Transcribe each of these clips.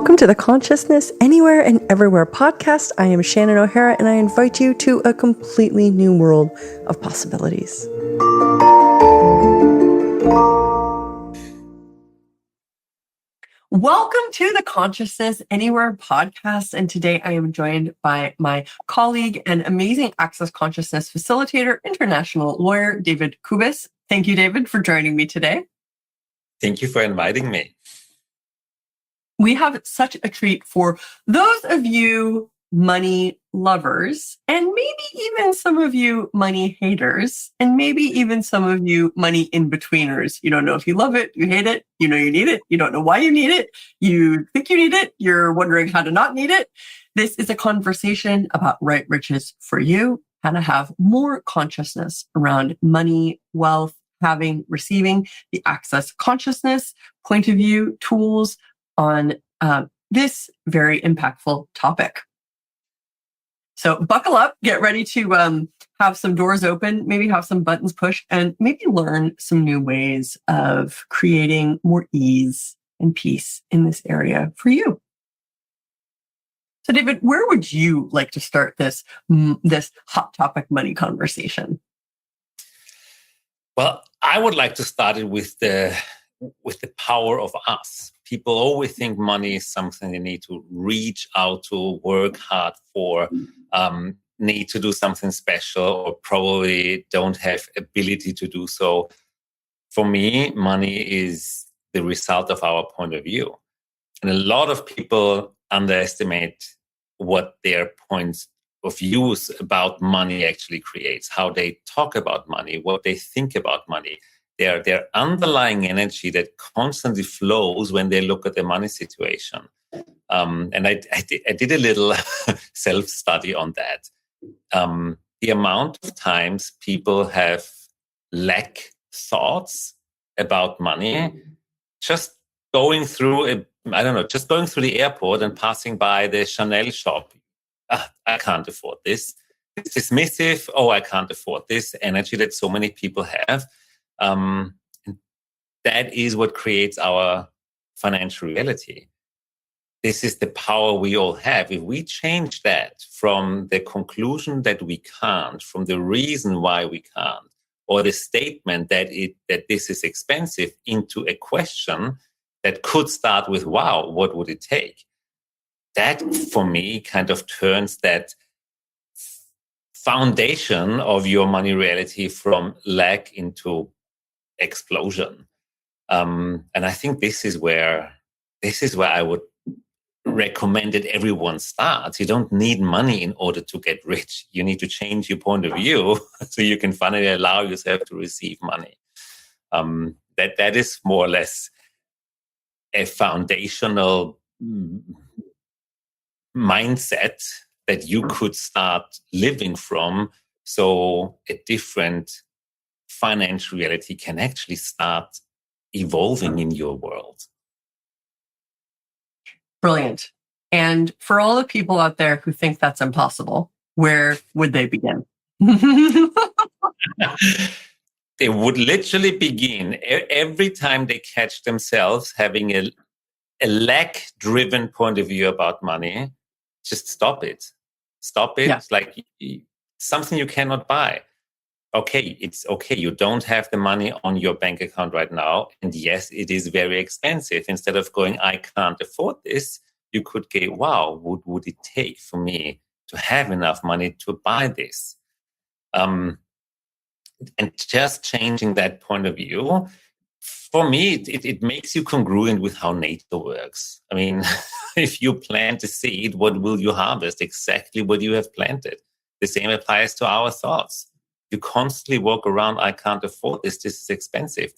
Welcome to the Consciousness Anywhere and Everywhere podcast. I am Shannonohara, and I invite you to a completely new world of possibilities. Welcome to the Consciousness Anywhere podcast. And today I am joined by my colleague and amazing Access Consciousness facilitator, international lawyer, David Kubes. Thank you, David, for joining me today. Thank you for inviting me. We have such a treat for those of you money lovers, and maybe even some of you money haters, and maybe even some of you money in-betweeners. You don't know if you love it, you hate it, you know you need it, you don't know why you need it, you think you need it, you're wondering how to not need it. This is a conversation about right riches for you, how to have more consciousness around money, wealth, having, receiving, the access consciousness, point of view, tools on this very impactful topic. So buckle up, get ready to have some doors open, maybe have some buttons pushed, and maybe learn some new ways of creating more ease and peace in this area for you. So David, where would you like to start this hot topic money conversation? Well, I would like to start it with the power of us. People always think money is something they need to reach out to, work hard for, need to do something special, or probably don't have ability to do so. For me, money is the result of our point of view. And a lot of people underestimate what their points of views about money actually creates, how they talk about money, what they think about money. Their underlying energy that constantly flows when they look at the money situation. And I did a little self-study on that. The amount of times people have lack thoughts about money, just going through the airport and passing by the Chanel shop. I can't afford this. It's dismissive. Oh, I can't afford this. Energy that so many people have. That is what creates our financial reality. This is the power we all have. If we change that from the conclusion that we can't, from the reason why we can't, or the statement that this is expensive, into a question that could start with, wow, what would it take? That, for me, kind of turns that foundation of your money reality from lack into explosion. And I think this is where I would recommend that everyone starts. You don't need money in order to get rich. You need to change your point of view so you can finally allow yourself to receive money. That is more or less a foundational mindset that you could start living from, so a different financial reality can actually start evolving in your world. Brilliant. And for all the people out there who think that's impossible, where would they begin? They would literally begin every time they catch themselves having a lack-driven point of view about money. Just stop it. Stop it. Yeah. It's like something you cannot buy. Okay, it's okay. You don't have the money on your bank account right now. And yes, it is very expensive. Instead of going, I can't afford this, you could go, wow, what would it take for me to have enough money to buy this? And just changing that point of view, for me, it makes you congruent with how nature works. I mean, if you plant a seed, what will you harvest? Exactly what you have planted. The same applies to our thoughts. You constantly walk around, I can't afford this, this is expensive.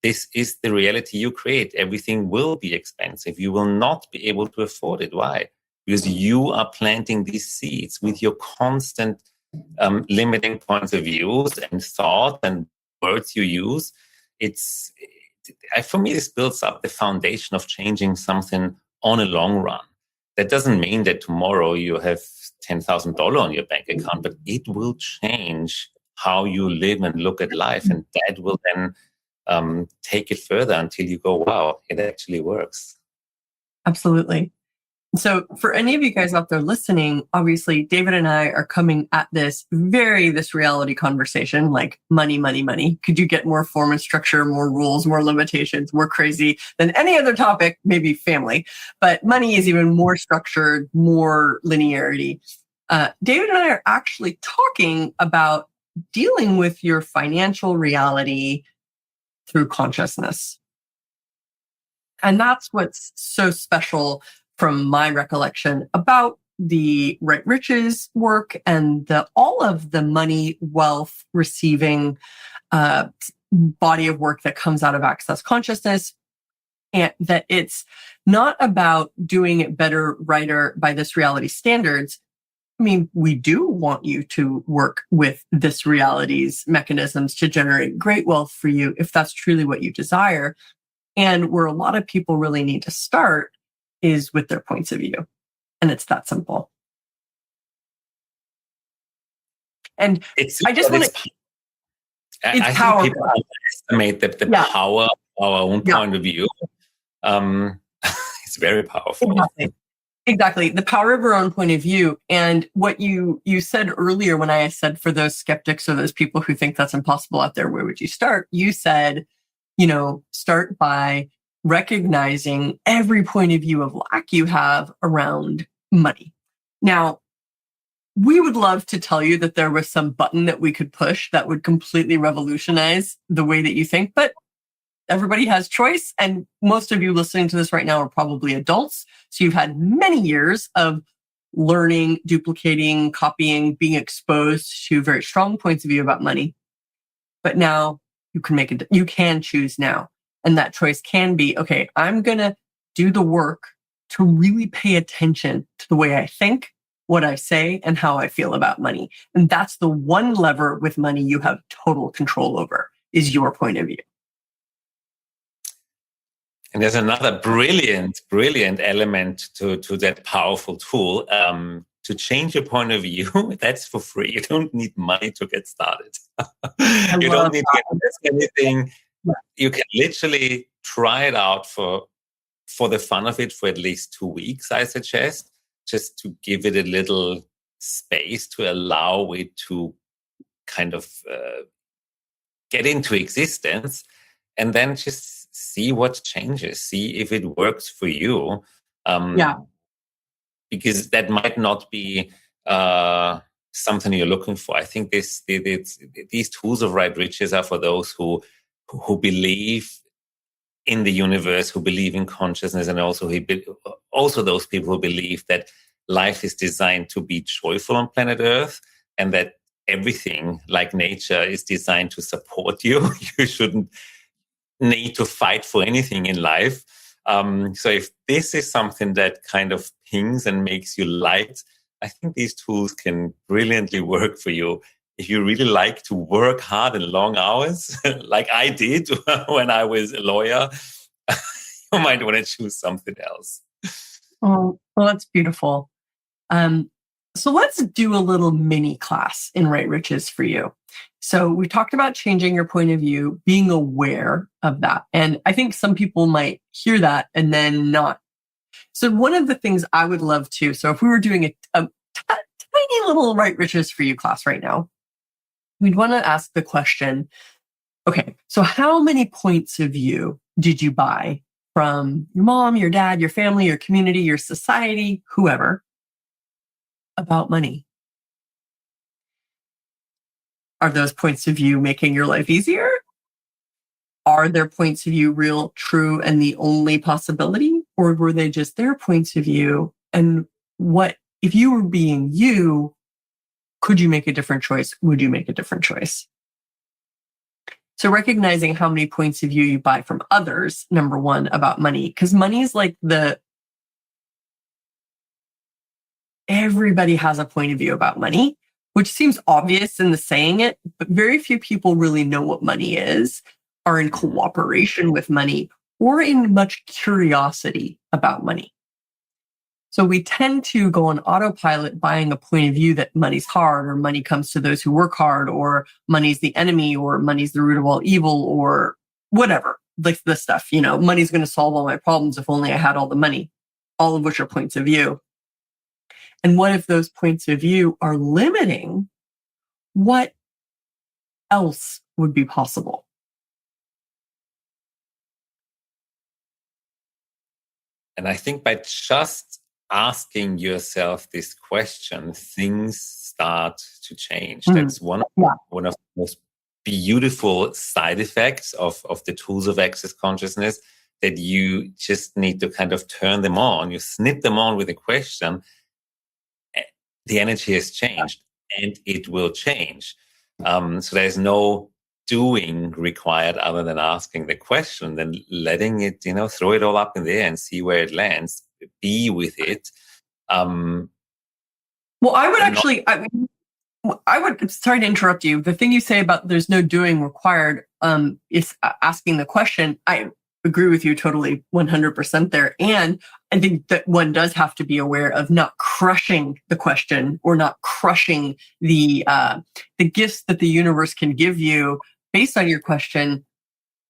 This is the reality you create. Everything will be expensive. You will not be able to afford it. Why? Because you are planting these seeds with your constant limiting points of views and thought and words you use. For me, this builds up the foundation of changing something on a long run. That doesn't mean that tomorrow you have $10,000 on your bank account, but it will change how you live and look at life. And that will then take it further until you go, wow, it actually works. Absolutely. So for any of you guys out there listening, obviously David and I are coming at this reality conversation, like money, money, money. Could you get more form and structure, more rules, more limitations, more crazy than any other topic, maybe family, but money is even more structured, more linearity. David and I are actually talking about dealing with your financial reality through consciousness. And that's what's so special from my recollection about the Right Riches work and all of the money, wealth, receiving body of work that comes out of Access Consciousness. And that it's not about doing it better, righter by this reality standards. I mean, we do want you to work with this reality's mechanisms to generate great wealth for you if that's truly what you desire. And where a lot of people really need to start is with their points of view. And it's that simple. And I just want to... I think people underestimate the power of our own point of view. It's very powerful. Exactly. The power of our own point of view. And what you said earlier when I said for those skeptics or those people who think that's impossible out there, where would you start? You said, start by recognizing every point of view of lack you have around money. Now, we would love to tell you that there was some button that we could push that would completely revolutionize the way that you think, but everybody has choice. And most of you listening to this right now are probably adults. So you've had many years of learning, duplicating, copying, being exposed to very strong points of view about money. But now you can choose now. And that choice can be, okay, I'm going to do the work to really pay attention to the way I think, what I say, and how I feel about money. And that's the one lever with money you have total control over, is your point of view. And there's another brilliant element to that powerful tool. To change your point of view, that's for free. You don't need money to get started. You don't need to invest anything. Yeah. You can literally try it out for the fun of it for at least 2 weeks, I suggest, just to give it a little space to allow it to kind of get into existence, and then just see what changes, see if it works for you. Because that might not be something you're looking for. I think these tools of Right Riches are for those who believe in the universe, who believe in consciousness, and also those people who believe that life is designed to be joyful on planet Earth, and that everything, like nature, is designed to support you. You shouldn't need to fight for anything in life. So if this is something that kind of pings and makes you light, I think these tools can brilliantly work for you. If you really like to work hard and long hours, like I did when I was a lawyer, you might want to choose something else. Oh, well, that's beautiful. So let's do a little mini class in Right Riches for you. So we talked about changing your point of view, being aware of that. And I think some people might hear that and then not. So one of the things I would love to, so if we were doing a tiny little Right Riches for you class right now, we'd want to ask the question, okay, so how many points of view did you buy from your mom, your dad, your family, your community, your society, whoever, about money? Are those points of view making your life easier? Are their points of view real, true, and the only possibility? Or were they just their points of view? And what, if you were being you, could you make a different choice? Would you make a different choice? So recognizing how many points of view you buy from others, number one, about money, because money is like everybody has a point of view about money, which seems obvious in the saying it, but very few people really know what money is, are in cooperation with money, or in much curiosity about money. So we tend to go on autopilot buying a point of view that money's hard, or money comes to those who work hard, or money's the enemy, or money's the root of all evil, or whatever, like this stuff, money's going to solve all my problems if only I had all the money. all of which are points of view. And what if those points of view are limiting what else would be possible? And I think by just asking yourself this question, things start to change. That's one of the most beautiful side effects of the tools of access consciousness, that you just need to kind of turn them on. You snip them on with a question. The energy has changed, and it will change. So there's no doing required other than asking the question, then letting it, throw it all up in the air and see where it lands, be with it. Well, I would actually, sorry to interrupt you. The thing you say about there's no doing required is asking the question. I agree with you totally 100% there. And I think that one does have to be aware of not crushing the question or not crushing the gifts that the universe can give you based on your question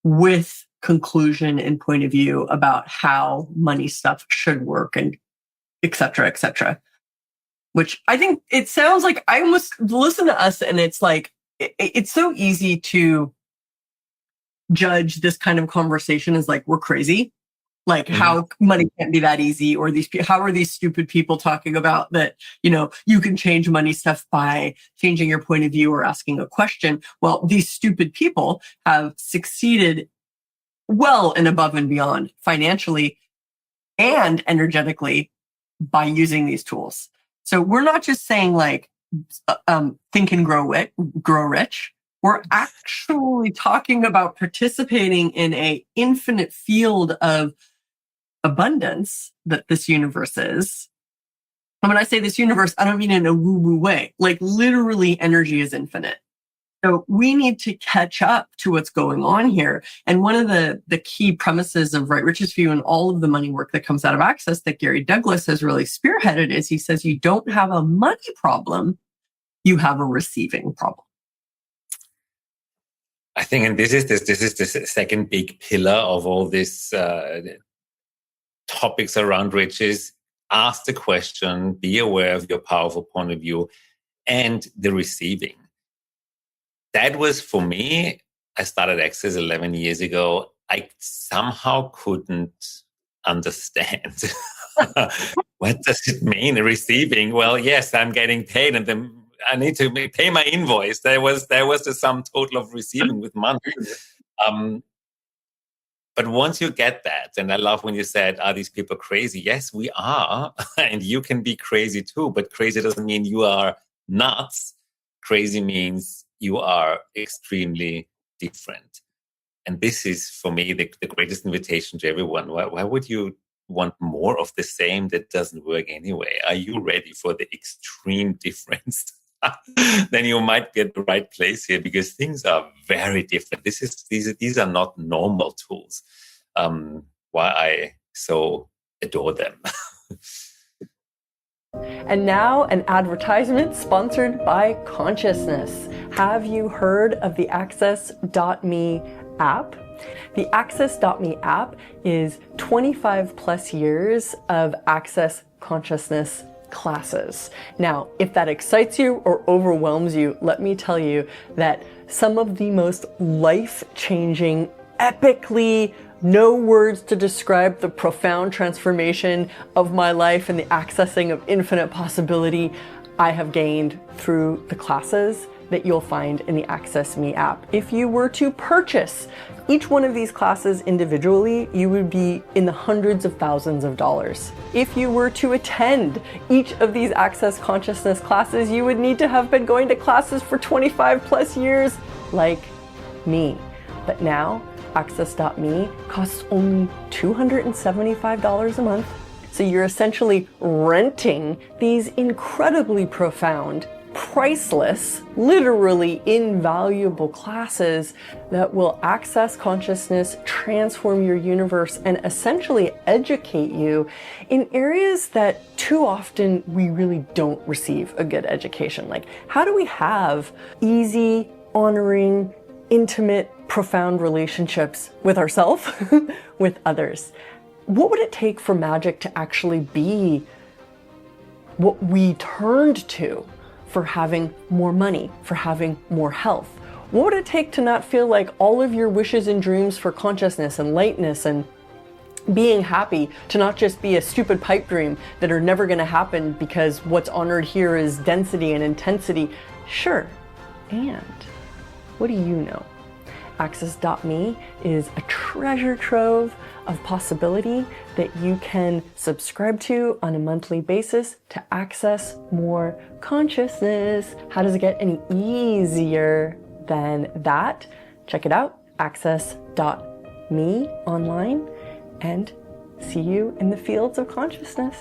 with conclusion and point of view about how money stuff should work and et cetera, which I think it sounds like I almost listen to us and it's like, it's so easy to judge this kind of conversation as like, we're crazy. Like how money can't be that easy, or how are these stupid people talking about that, you can change money stuff by changing your point of view or asking a question. Well, these stupid people have succeeded well and above and beyond financially and energetically by using these tools. So we're not just saying like, think and grow rich. We're actually talking about participating in an infinite field of abundance that this universe is. And when I say this universe, I don't mean in a woo-woo way. Like literally energy is infinite. So we need to catch up to what's going on here. And one of the key premises of Right Rich's View and all of the money work that comes out of Access that Gary Douglas has really spearheaded is he says you don't have a money problem, you have a receiving problem. I think, and this is the second big pillar of all this topics around riches. Ask the question, be aware of your powerful point of view and the receiving. That was for me, I started Access 11 years ago. I somehow couldn't understand. What does it mean, receiving? Well, yes, I'm getting paid and then I need to pay my invoice. There was the sum total of receiving with money. But once you get that, and I love when you said, are these people crazy? Yes, we are. And you can be crazy too, but crazy doesn't mean you are nuts. Crazy means you are extremely different. And this is, for me, the greatest invitation to everyone. Why would you want more of the same that doesn't work anyway? Are you ready for the extreme difference? Then you might be at the right place here, because things are very different. These are not normal tools. Why I so adore them. And now an advertisement sponsored by Consciousness. Have you heard of the Access.me app? The Access.me app is 25 plus years of Access consciousness classes. Now, if that excites you or overwhelms you, let me tell you that some of the most life-changing, epically, no words to describe the profound transformation of my life and the accessing of infinite possibility I have gained through the classes that you'll find in the Access Me app. If you were to purchase each one of these classes individually, you would be in the hundreds of thousands of dollars. If you were to attend each of these Access Consciousness classes, you would need to have been going to classes for 25 plus years, like me. But now, Access.me costs only $275 a month. So you're essentially renting these incredibly profound, priceless, literally invaluable classes that will access consciousness, transform your universe, and essentially educate you in areas that too often we really don't receive a good education. Like, how do we have easy, honoring, intimate, profound relationships with ourselves, with others? what would it take for magic to actually be what we turned to for having more money, for having more health? What would it take to not feel like all of your wishes and dreams for consciousness and lightness and being happy to not just be a stupid pipe dream that are never going to happen because what's honored here is density and intensity? Sure. And what do you know? Access.me is a treasure trove of possibility that you can subscribe to on a monthly basis to access more consciousness. How does it get any easier than that? Check it out, access.me online, and see you in the fields of consciousness.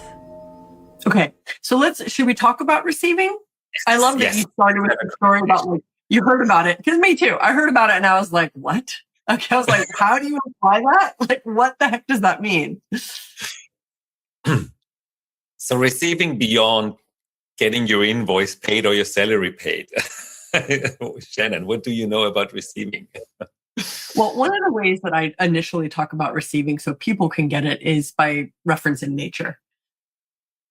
Okay, so should we talk about receiving? I love that you started with a story about, like, you heard about it, because me too. I heard about it and I was like, what? Okay, I was like, how do you apply that? Like, what the heck does that mean? So receiving beyond getting your invoice paid or your salary paid. Shannon, what do you know about receiving? Well, one of the ways that I initially talk about receiving so people can get it is by referencing nature.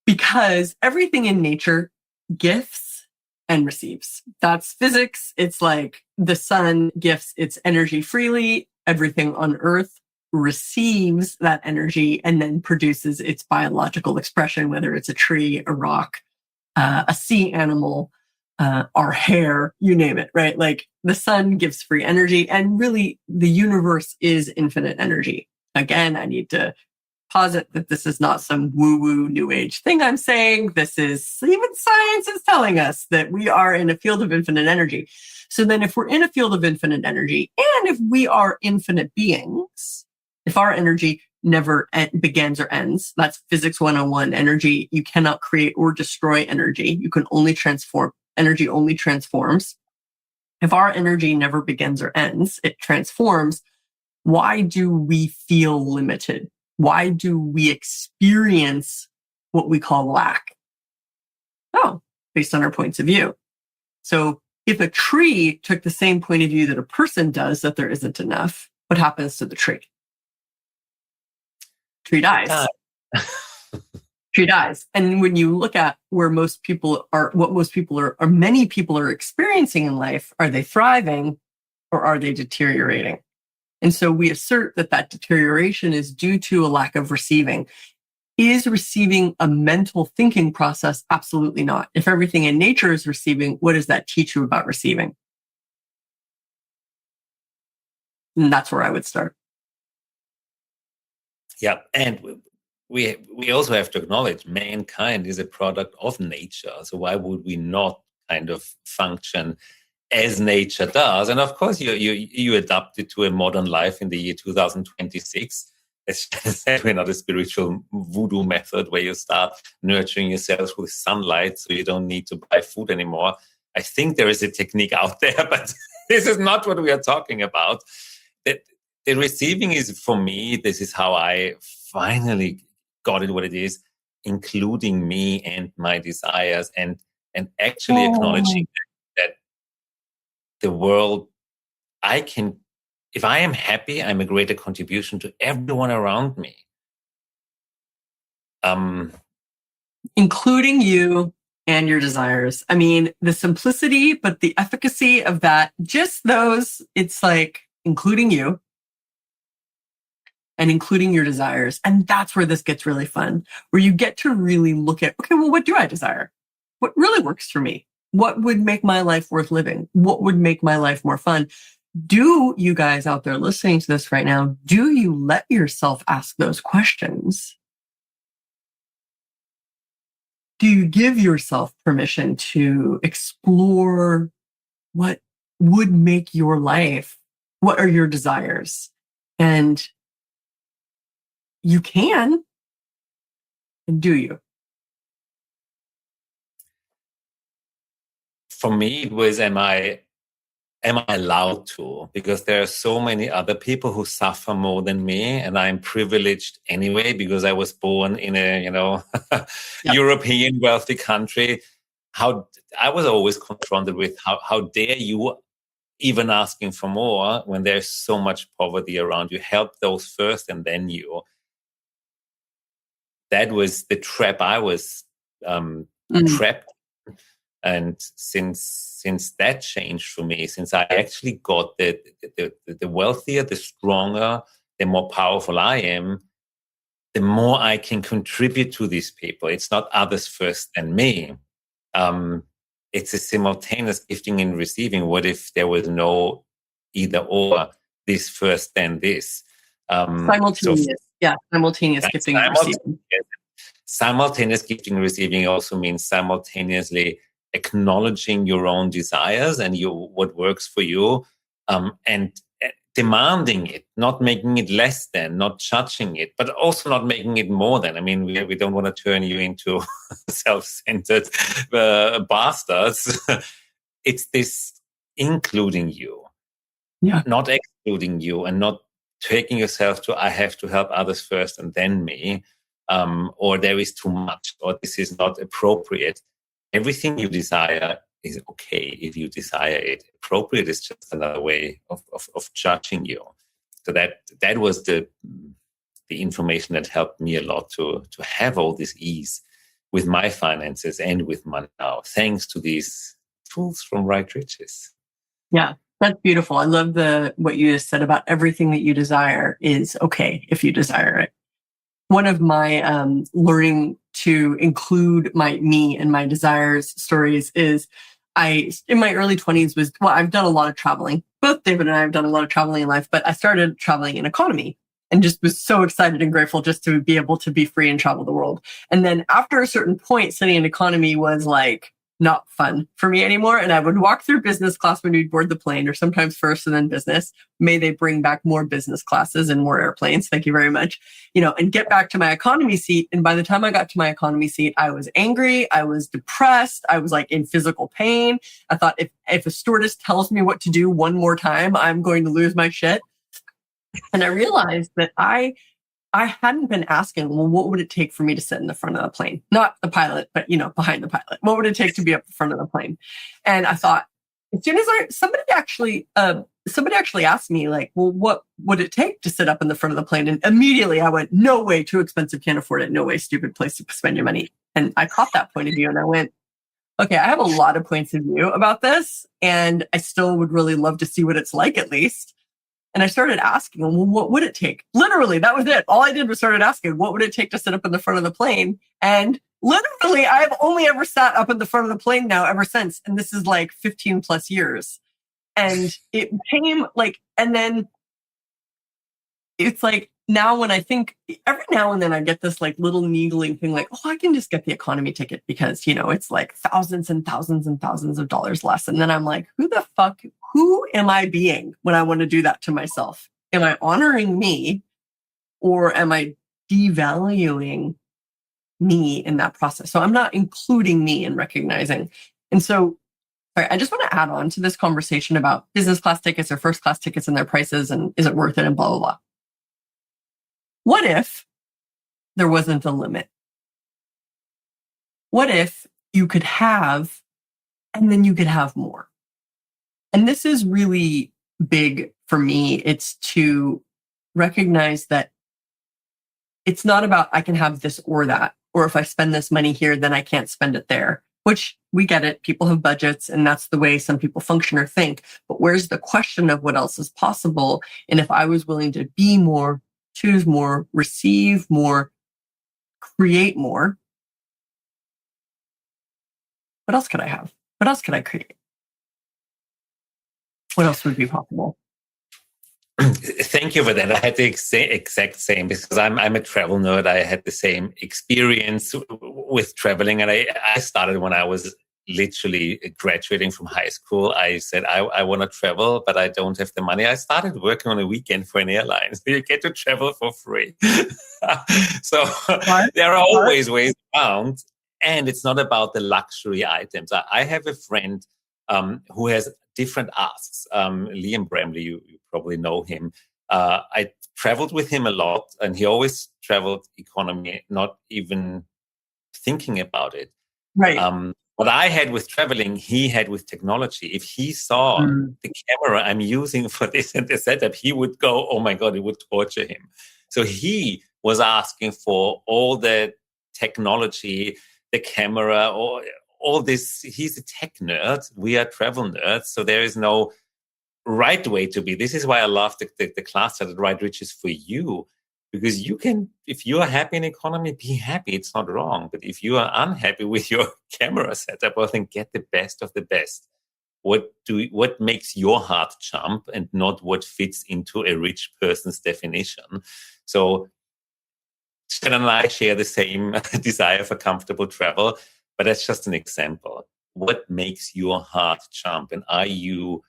Because everything in nature gifts and receives. That's physics. It's like the sun gifts its energy freely. Everything on Earth receives that energy and then produces its biological expression, whether it's a tree, a rock, a sea animal, our hair, you name it, right? Like the sun gives free energy, and really the universe is infinite energy. Again, I need to posit that this is not some woo-woo new age thing I'm saying. This is, even science is telling us that we are in a field of infinite energy. So then if we're in a field of infinite energy, and if we are infinite beings, if our energy never begins or ends, that's physics 101. Energy, you cannot create or destroy energy. You can only transform. Energy only transforms. If our energy never begins or ends, it transforms. Why do we feel limited? Why do we experience what we call lack? Oh, based on our points of view. So if a tree took the same point of view that a person does, that there isn't enough, what happens to the tree? Tree dies. Tree dies. And when you look at where most people are, what most people are, or many people are experiencing in life, are they thriving or are they deteriorating? And so we assert that that deterioration is due to a lack of receiving. Is receiving a mental thinking process? Absolutely not. If everything in nature is receiving, what does that teach you about receiving? And that's where I would start. Yeah, and we also have to acknowledge mankind is a product of nature. So why would we not kind of function as nature does? And of course, you adapt it to a modern life in the year 2026. As I said, we're not a spiritual voodoo method where you start nurturing yourself with sunlight so you don't need to buy food anymore. I think there is a technique out there, but this is not what we are talking about. The receiving is, for me, this is how I finally got it what it is, including me and my desires, and actually acknowledging that the world, if I am happy, I'm a greater contribution to everyone around me. Including you and your desires. I mean, the simplicity, but the efficacy of that, just those, it's like including you and including your desires. And that's where this gets really fun, where you get to really look at, okay, well, what do I desire? What really works for me? What would make my life worth living? What would make my life more fun? Do you guys out there listening to this right now, do you let yourself ask those questions? Do you give yourself permission to explore what would make your life? What are your desires? And you can, and do you? For me, it was, am I allowed to? Because there are so many other people who suffer more than me, and I'm privileged anyway because I was born in a yep. European wealthy country. How I was always confronted with how dare you even asking for more when there's so much poverty around you? Help those first and then you. that was the trap I was trapped. And since that changed for me, since I actually got the wealthier, the stronger, the more powerful I am, the more I can contribute to these people. It's not others first than me. It's a simultaneous gifting and receiving. What if there was no either or, this first then this? Simultaneous. Simultaneous gifting and receiving. Simultaneous gifting and receiving also means simultaneously acknowledging your own desires and what works for you, and demanding it, not making it less than, not judging it, but also not making it more than. I mean, we don't want to turn you into self-centered bastards. It's this including you, not excluding you, and not taking yourself to, I have to help others first and then me, or there is too much, or this is not appropriate. Everything you desire is okay if you desire it. Appropriate is just another way of judging you. So that was the information that helped me a lot to have all this ease with my finances and with money now, thanks to these tools from Right Riches. Yeah, that's beautiful. I love what you just said about everything that you desire is okay if you desire it. One of my learning to include me and my desires stories is in my early 20s I've done a lot of traveling. Both David and I have done a lot of traveling in life, but I started traveling in economy and just was so excited and grateful just to be able to be free and travel the world. And then after a certain point, sitting in economy was like not fun for me anymore. And I would walk through business class when we'd board the plane, or sometimes first and then business. May they bring back more business classes and more airplanes. Thank you very much. And get back to my economy seat. And by the time I got to my economy seat, I was angry. I was depressed. I was like in physical pain. I thought if a stewardess tells me what to do one more time, I'm going to lose my shit. And I realized that I hadn't been asking, well, what would it take for me to sit in the front of the plane? Not the pilot, but, behind the pilot. What would it take to be up the front of the plane? And I thought, as soon as somebody actually asked me, like, well, what would it take to sit up in the front of the plane? And immediately I went, no way, too expensive, can't afford it. No way, stupid place to spend your money. And I caught that point of view and I went, okay, I have a lot of points of view about this. And I still would really love to see what it's like at least. And I started asking, well, what would it take? Literally, that was it. All I did was started asking, what would it take to sit up in the front of the plane? And literally, I've only ever sat up in the front of the plane now ever since. And this is like 15 plus years. And it became like, and then it's like, now when I think, every now and then I get this like little needling thing like, oh, I can just get the economy ticket because, it's like thousands and thousands and thousands of dollars less. And then I'm like, who am I being when I want to do that to myself? Am I honoring me, or am I devaluing me in that process? So I'm not including me in recognizing. And so I just want to add on to this conversation about business class tickets or first class tickets and their prices and is it worth it and blah, blah, blah. What if there wasn't a limit? What if you could have, and then you could have more? And this is really big for me. It's to recognize that it's not about I can have this or that, or if I spend this money here, then I can't spend it there, which we get it. People have budgets and that's the way some people function or think. But where's the question of what else is possible? And if I was willing to be more, choose more, receive more, create more, what else could I have? What else could I create? What else would be possible? Thank you for that. I had the exact same, because I'm a travel nerd. I had the same experience with traveling, and I started when I was literally graduating from high school. I said, I want to travel, but I don't have the money. I started working on a weekend for an airline. So you get to travel for free. So there are always ways around, and it's not about the luxury items. I have a friend who has different asks. Liam Bramley, you probably know him. I traveled with him a lot, and he always traveled economy, not even thinking about it. Right. What I had with traveling, he had with technology. If he saw the camera I'm using for this and the setup, he would go, oh my God, it would torture him. So he was asking for all the technology, the camera, or all this. He's a tech nerd. We are travel nerds. So there is no right way to be. This is why I love the class that Right Riches for you, because you can, if you are happy in economy, be happy. It's not wrong. But if you are unhappy with your camera setup, well, then get the best of the best. What makes your heart jump and not what fits into a rich person's definition. So Shannon and I share the same desire for comfortable travel, but that's just an example. What makes your heart jump? And are you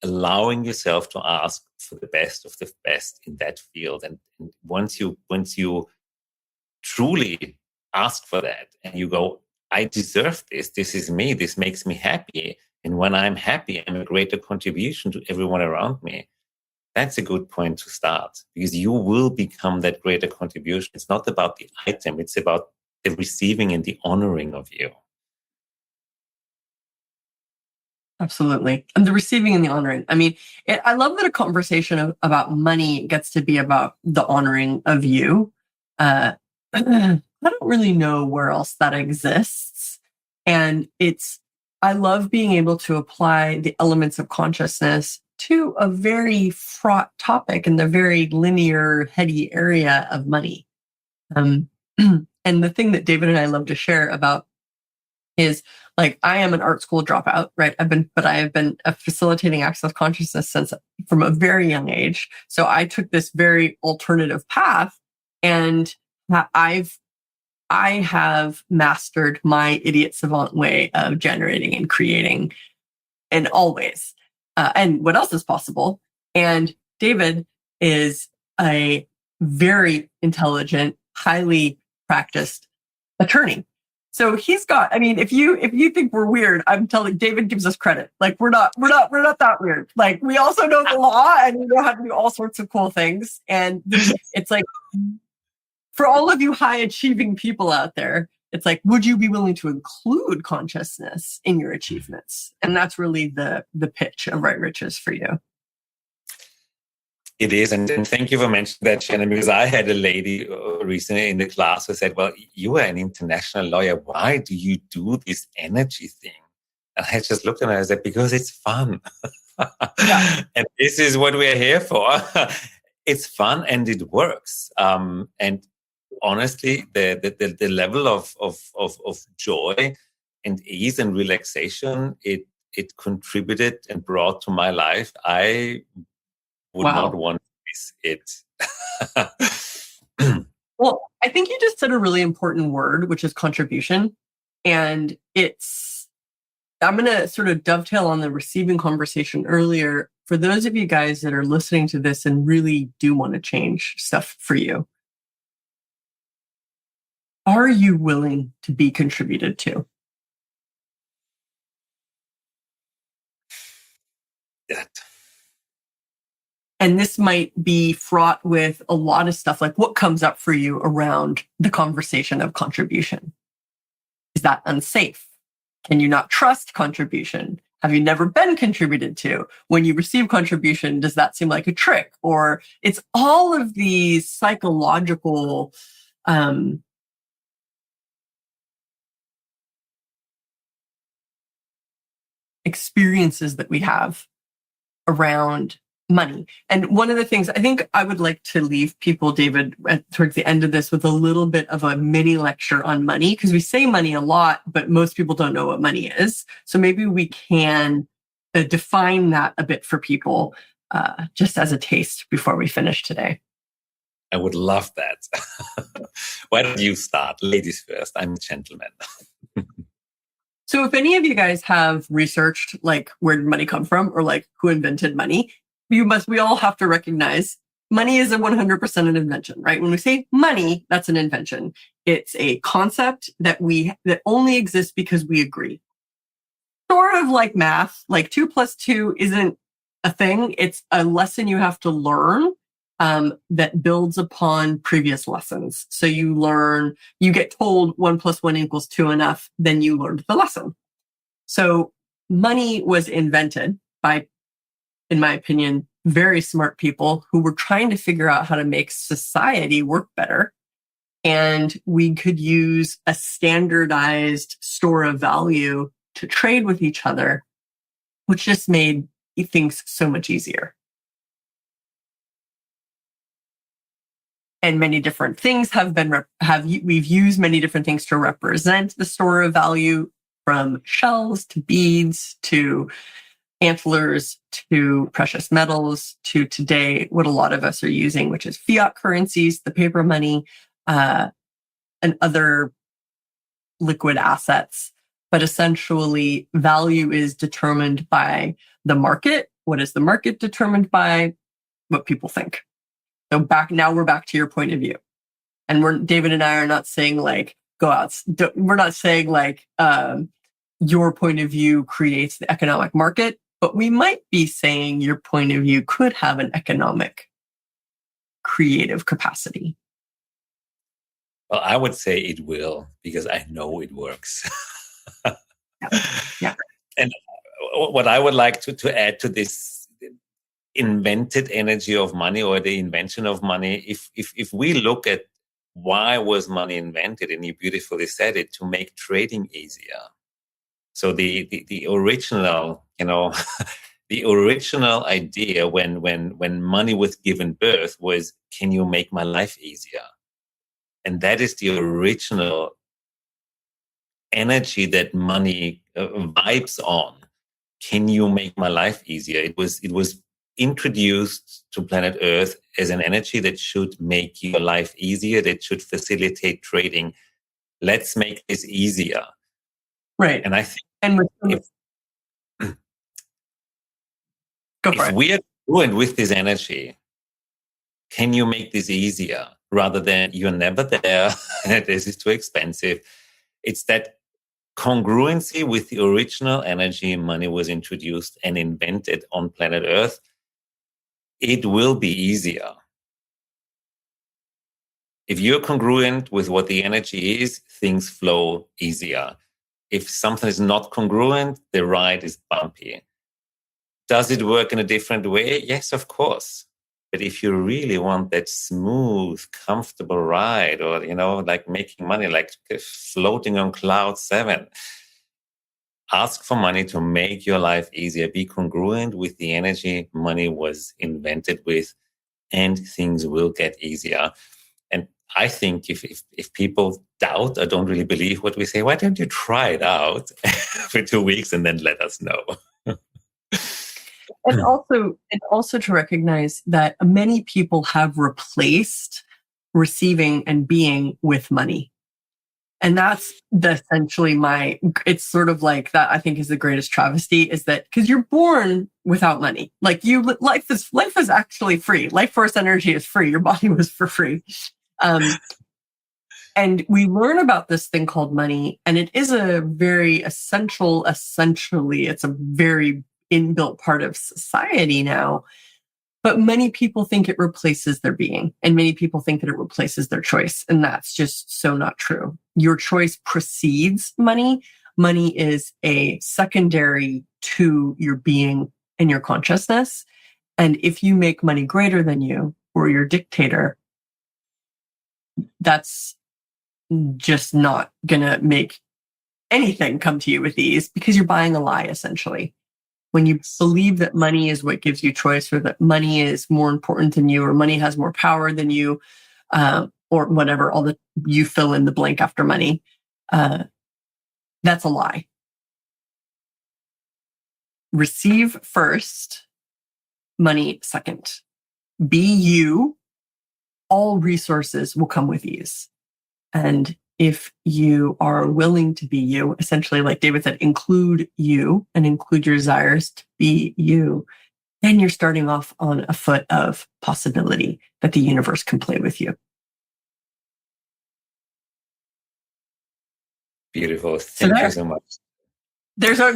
allowing yourself to ask for the best of the best in that field? And once you truly ask for that and you go, I deserve this. This is me. This makes me happy. And when I'm happy, I'm a greater contribution to everyone around me. That's a good point to start, because you will become that greater contribution. It's not about the item. It's about the receiving and the honoring of you. Absolutely. And the receiving and the honoring. I mean, I love that a conversation about money gets to be about the honoring of you. I don't really know where else that exists. And I love being able to apply the elements of consciousness to a very fraught topic in the very linear, heady area of money. And the thing that David and I love to share about is, like, I am an art school dropout, right? But I have been facilitating access consciousness from a very young age. So I took this very alternative path, and I have mastered my idiot savant way of generating and creating in all ways. And what else is possible? And David is a very intelligent, highly practiced attorney. So he's got, I mean, if you think we're weird, I'm telling, David gives us credit. Like, we're not that weird. Like, we also know the law and we know how to do all sorts of cool things. And it's like, for all of you high achieving people out there, it's like, would you be willing to include consciousness in your achievements? And that's really the pitch of Right Riches for you. It is. And thank you for mentioning that, Shannon, because I had a lady recently in the class who said, well, you are an international lawyer. Why do you do this energy thing? And I just looked at her and I said, because it's fun. Yeah. And this is what we're here for. It's fun and it works. And honestly, the level of joy and ease and relaxation it contributed and brought to my life, I would not want to miss it. Well, I think you just said a really important word, which is contribution. And I'm going to sort of dovetail on the receiving conversation earlier. For those of you guys that are listening to this and really do want to change stuff for you, are you willing to be contributed to? That. And this might be fraught with a lot of stuff. Like, what comes up for you around the conversation of contribution? Is that unsafe? Can you not trust contribution? Have you never been contributed to? When you receive contribution, does that seem like a trick? Or it's all of these psychological experiences that we have around money. And one of the things I think I would like to leave people, David, towards the end of this with a little bit of a mini lecture on money, because we say money a lot, but most people don't know what money is. So maybe we can define that a bit for people, just as a taste before we finish today. I would love that. Why don't you start? Ladies first. I'm a gentleman. So if any of you guys have researched, like, where did money come from, or like who invented money, we all have to recognize money is 100% an invention, right? When we say money, that's an invention. It's a concept that only exists because we agree. Sort of like math, like 2 + 2 isn't a thing. It's a lesson you have to learn that builds upon previous lessons. So you get told 1 + 1 = 2 enough, then you learned the lesson. So money was invented by, in my opinion, very smart people who were trying to figure out how to make society work better. and we could use a standardized store of value to trade with each other, which just made things so much easier. And many different things we've used many different things to represent the store of value, from shells to beads to antlers to precious metals to today what a lot of us are using, which is fiat currencies, the paper money, and other liquid assets. But essentially, value is determined by the market. What is the market determined by? What people think. So we're back to your point of view. And David and I are not saying like, go out. We're not saying like, your point of view creates the economic market, but we might be saying your point of view could have an economic creative capacity. Well, I would say it will, because I know it works. Yeah. And what I would like to add to this invented energy of money, or the invention of money, if we look at why was money invented, and you beautifully said it, to make trading easier. So the original, the original idea when money was given birth was, can you make my life easier? And that is the original energy that money vibes on. Can you make my life easier? It was introduced to planet Earth as an energy that should make your life easier, that should facilitate trading. Let's make this easier. Right. And I think if we are fluent with this energy, can you make this easier, rather than you're never there, this is too expensive. It's that congruency with the original energy money was introduced and invented on planet Earth. It will be easier. If you're congruent with what the energy is, things flow easier. If something is not congruent, the ride is bumpy. Does it work in a different way? Yes, of course. But if you really want that smooth, comfortable ride, or, like making money, like floating on cloud 7, ask for money to make your life easier. Be congruent with the energy money was invented with, and things will get easier. And I think if people doubt or don't really believe what we say, why don't you try it out for 2 weeks and then let us know? And also to recognize that many people have replaced receiving and being with money. And that's essentially it's sort of like that, I think, is the greatest travesty, is that because you're born without money. Like life is actually free. Life force energy is free. Your body was for free. And we learn about this thing called money, and it is a very essentially, it's a very inbuilt part of society now. But many people think it replaces their being, and many people think that it replaces their choice. And that's just so not true. Your choice precedes money. Money is a secondary to your being and your consciousness. And if you make money greater than you, or your dictator, that's just not going to make anything come to you with ease, because you're buying a lie, essentially. When you believe that money is what gives you choice, or that money is more important than you, or money has more power than you, or whatever, you fill in the blank after money, that's a lie. Receive first, money second. Be you. All resources will come with ease. And if you are willing to be you, essentially, like David said, include you and include your desires to be you, then you're starting off on a foot of possibility that the universe can play with you. Beautiful. Thank you so much. There's our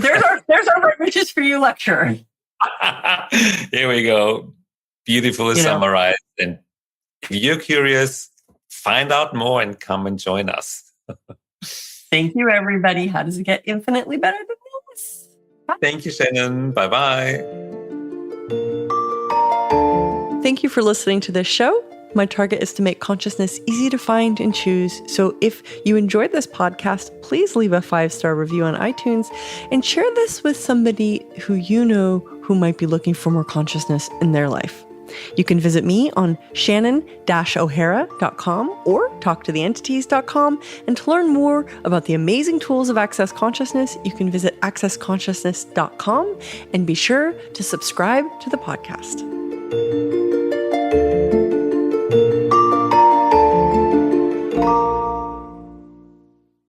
riches for you lecture. Here we go. Beautifully summarized. And if you're curious, find out more and come and join us. Thank you, everybody. How does it get infinitely better than this? Bye. Thank you, Shannon. Bye-bye. Thank you for listening to this show. My target is to make consciousness easy to find and choose. So if you enjoyed this podcast, please leave a 5-star review on iTunes and share this with somebody who you know who might be looking for more consciousness in their life. You can visit me on Shannon-O'Hara.com or talktotheentities.com. And to learn more about the amazing tools of Access Consciousness, you can visit accessconsciousness.com and be sure to subscribe to the podcast.